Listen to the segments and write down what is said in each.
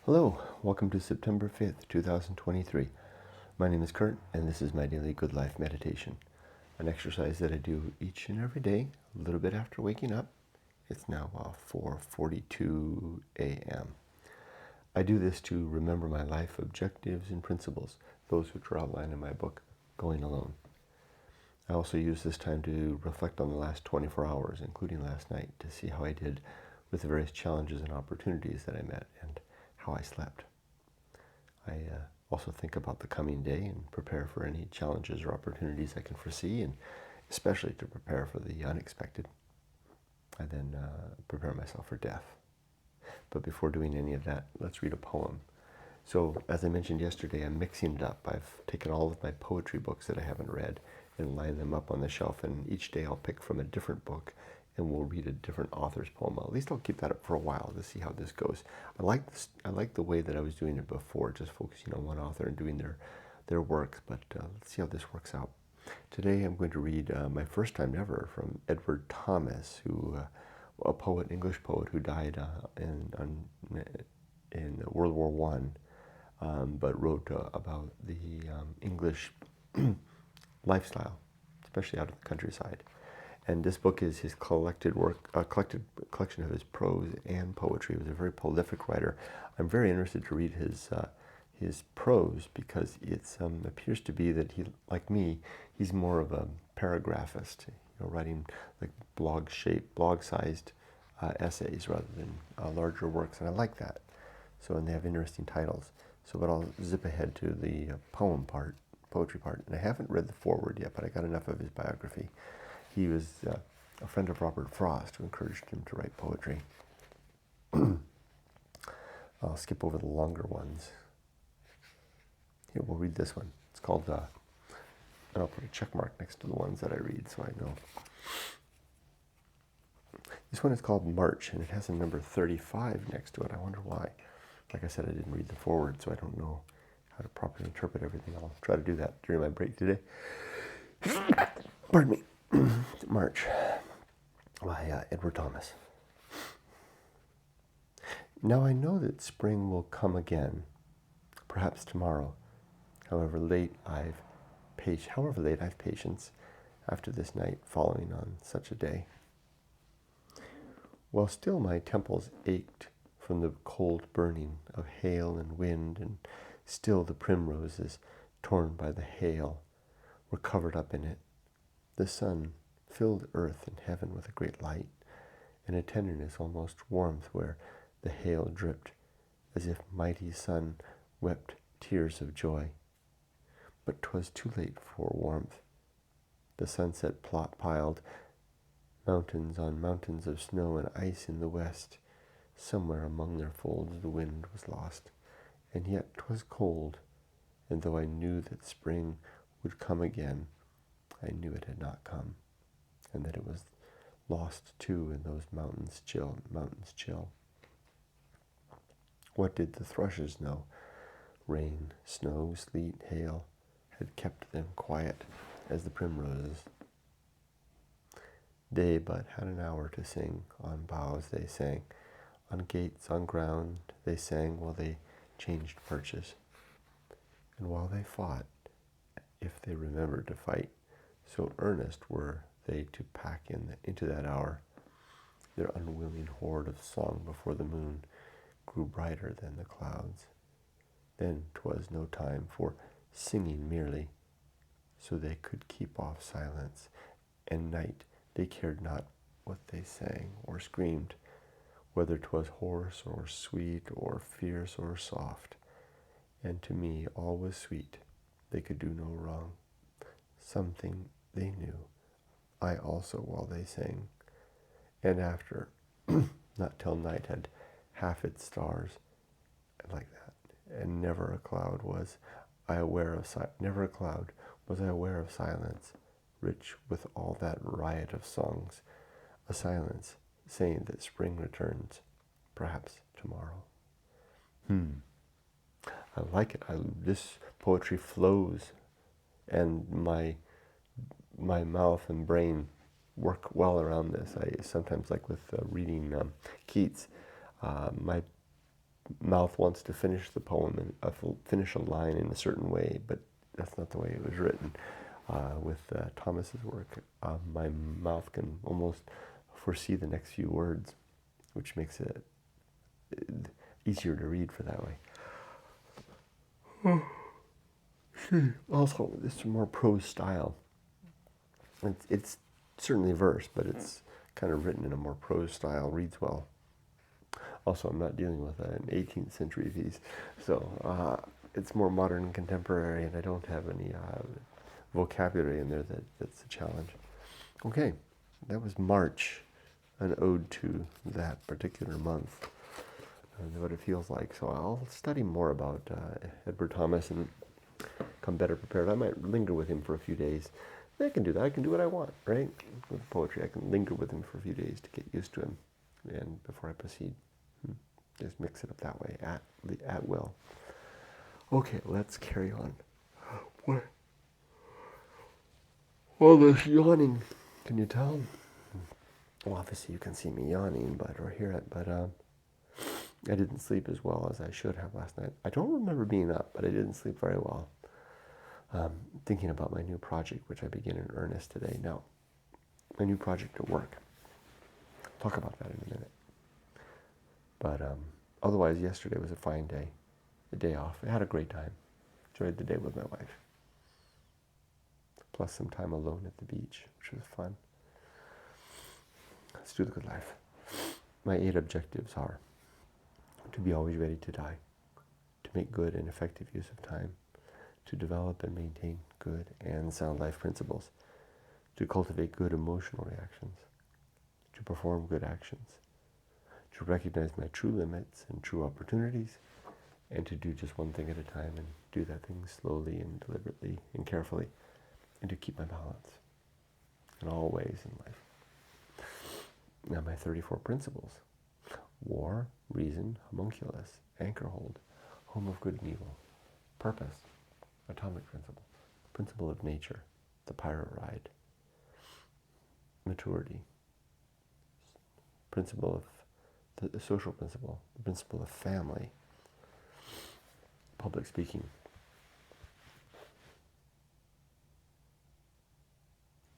Hello, welcome to September 5th, 2023. My name is Kurt, and this is my daily Good Life meditation, an exercise that I do each and every day, a little bit after waking up. It's now 4:42 a.m. I do this to remember my life objectives and principles, those which are outlined in my book, Going Alone. I also use this time to reflect on the last 24 hours, including last night, to see how I did with the various challenges and opportunities that I met and how I slept. I also think about the coming day and prepare for any challenges or opportunities I can foresee, and especially to prepare for the unexpected. I then prepare myself for death. But before doing any of that, let's read a poem. So, as I mentioned yesterday, I'm mixing it up. I've taken all of my poetry books that I haven't read and lined them up on the shelf, and each day I'll pick from a different book and we'll read a different author's poem. At least I'll keep that up for a while to see how this goes. I like the way that I was doing it before, just focusing on one author and doing their works, but let's see how this works out. Today I'm going to read my first time ever from Edward Thomas, who a poet, English poet, who died in World War One, but wrote about the English lifestyle, especially out of the countryside. And this book is his collected collection of his prose and poetry. He was a very prolific writer. I'm very interested to read his prose because it appears to be that he, like me, he's more of a paragraphist, writing like blog-sized essays rather than larger works, and I like that. So, and they have interesting titles. So, but I'll zip ahead to the poetry part, and I haven't read the foreword yet, but I got enough of his biography. He was a friend of Robert Frost, who encouraged him to write poetry. I'll skip over the longer ones. Here, we'll read this one. It's called, and I'll put a check mark next to the ones that I read so I know. This one is called March, and it has a number 35 next to it. I wonder why. Like I said, I didn't read the foreword, so I don't know how to properly interpret everything. I'll try to do that during my break today. Pardon me. March by Edward Thomas. Now I know that spring will come again, perhaps tomorrow. However late I've patience after this night following on such a day. While still my temples ached from the cold burning of hail and wind, and still the primroses, torn by the hail, were covered up in it, the sun filled earth and heaven with a great light, and a tenderness, almost warmth, where the hail dripped, as if mighty sun wept tears of joy. But 'twas too late for warmth. The sunset plot piled mountains on mountains of snow and ice in the west. Somewhere among their folds the wind was lost, and yet 'twas cold, and though I knew that spring would come again, I knew it had not come, and that it was lost too in those mountains chill. What did the thrushes know? Rain, snow, sleet, hail had kept them quiet as the primroses. They but had an hour to sing. On boughs they sang, on gates, on ground they sang while they changed perches, and while they fought, if they remembered to fight. So earnest were they to pack into that hour their unwilling hoard of song before the moon grew brighter than the clouds. Then 'twas no time for singing merely, so they could keep off silence, and night they cared not what they sang or screamed, whether 'twas hoarse or sweet or fierce or soft. And to me all was sweet, they could do no wrong. Something they knew, I also, while they sang. And after, not till night had half its stars, like that, and never a cloud was I aware of silence, rich with all that riot of songs, a silence saying that spring returns, perhaps tomorrow. I like it. This poetry flows, and my mouth and brain work well around this. I sometimes, like with reading Keats, my mouth wants to finish the poem and finish a line in a certain way, but that's not the way it was written. With Thomas's work, my mouth can almost foresee the next few words, which makes it easier to read for that way. Also, it's a more prose style. It's certainly verse, but it's kind of written in a more prose style, reads well. Also, I'm not dealing with an 18th century piece, so it's more modern and contemporary, and I don't have any vocabulary in there that's a challenge. Okay, that was March, an ode to that particular month, and what it feels like. So I'll study more about Edward Thomas and come better prepared. I might linger with him for a few days. I can do that. I can do what I want, right? With poetry, I can linger with him for a few days to get used to him, and before I proceed, just mix it up that way at will. Okay, let's carry on. What? Well, this yawning, can you tell? Well, obviously you can see me yawning, or hear it, but I didn't sleep as well as I should have last night. I don't remember being up, but I didn't sleep very well. Thinking about my new project, which I begin in earnest today. Now, my new project at work. Talk about that in a minute. But otherwise, yesterday was a fine day. The day off. I had a great time. Enjoyed the day with my wife. Plus some time alone at the beach, which was fun. Let's do the good life. My 8 objectives are to be always ready to die, to make good and effective use of time, to develop and maintain good and sound life principles, to cultivate good emotional reactions, to perform good actions, to recognize my true limits and true opportunities, and to do just one thing at a time and do that thing slowly and deliberately and carefully, and to keep my balance in all ways in life. Now my 34 principles: war, reason, homunculus, anchor hold, home of good and evil, purpose, atomic principle, principle of nature, the pirate ride, maturity, principle of the social principle, the principle of family, public speaking,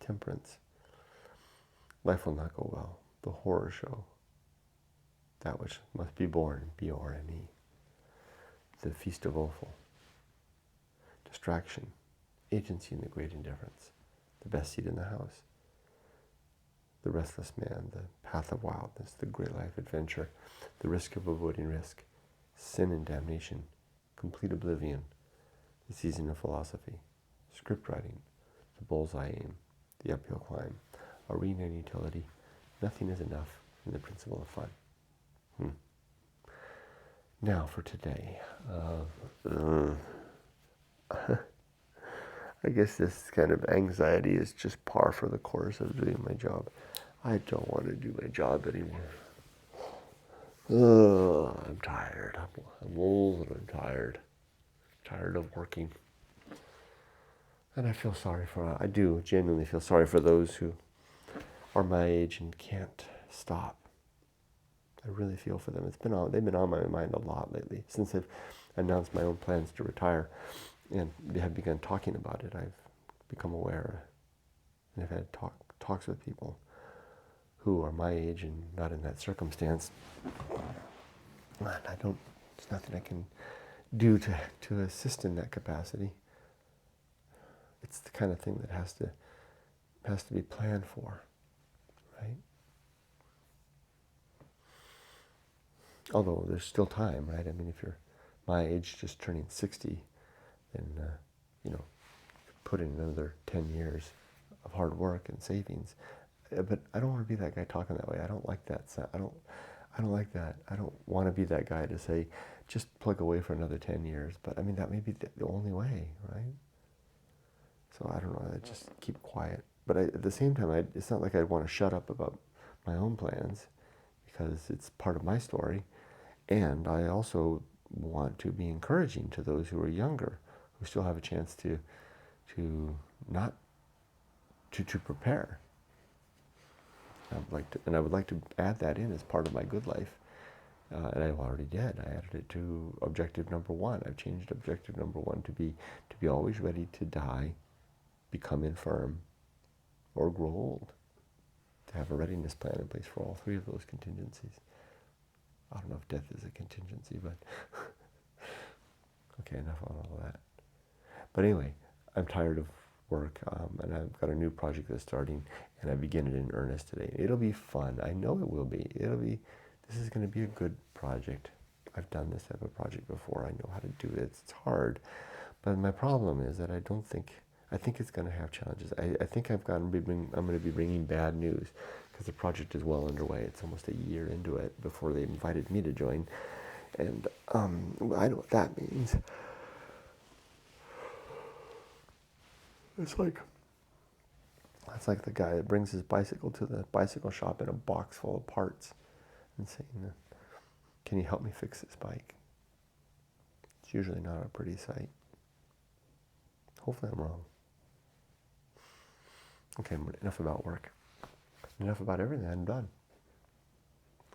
temperance, life will not go well, the horror show, that which must be born, B-O-R-N-E, the feast of offal, distraction, agency in the great indifference, the best seat in the house, the restless man, the path of wildness, the great life adventure, the risk of avoiding risk, sin and damnation, complete oblivion, the season of philosophy, script writing, the bullseye aim, the uphill climb, arena and utility, nothing is enough, and the principle of fun. Now for today. I guess this kind of anxiety is just par for the course of doing my job. I don't want to do my job anymore. I'm tired. I'm old and I'm tired. Tired of working. And I do genuinely feel sorry for those who are my age and can't stop. I really feel for them. They've been on my mind a lot lately since I've announced my own plans to retire and have begun talking about it. I've become aware and have had talks with people who are my age and not in that circumstance. And there's nothing I can do to assist in that capacity. It's the kind of thing that has to be planned for, right? Although there's still time, right? I mean, if you're my age, just turning 60, then put in another 10 years of hard work and savings. But I don't want to be that guy talking that way. I don't like that. I don't like that. I don't want to be that guy to say, just plug away for another 10 years. But I mean, that may be the only way, right? So I don't know. I just keep quiet. But at the same time, it's not like I want to shut up about my own plans, because it's part of my story. And I also want to be encouraging to those who are younger, who still have a chance to prepare. I would like to add that in as part of my good life, and I already did. I added it to objective number 1. I've changed objective number 1 to be always ready to die, become infirm, or grow old. To have a readiness plan in place for all 3 of those contingencies. I don't know if death is a contingency, but okay, enough on all that. But anyway, I'm tired of work, and I've got a new project that's starting, and I begin it in earnest today. It'll be fun. I know it will be. This is going to be a good project. I've done this type of project before. I know how to do it. It's hard. But my problem is that I think it's going to have challenges. I think I'm going to be bringing bad news because the project is well underway. It's almost a year into it before they invited me to join. And I know what that means. It's like the guy that brings his bicycle to the bicycle shop in a box full of parts and saying, "Can you help me fix this bike?" It's usually not a pretty sight. Hopefully I'm wrong. Okay, enough about work. Enough about everything. I'm done.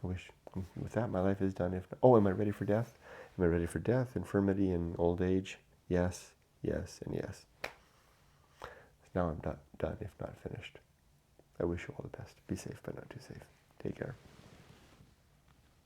With that, my life is done. Am I ready for death? Am I ready for death, infirmity, and old age? Yes, yes, and yes. Now I'm done, if not finished. I wish you all the best. Be safe, but not too safe. Take care.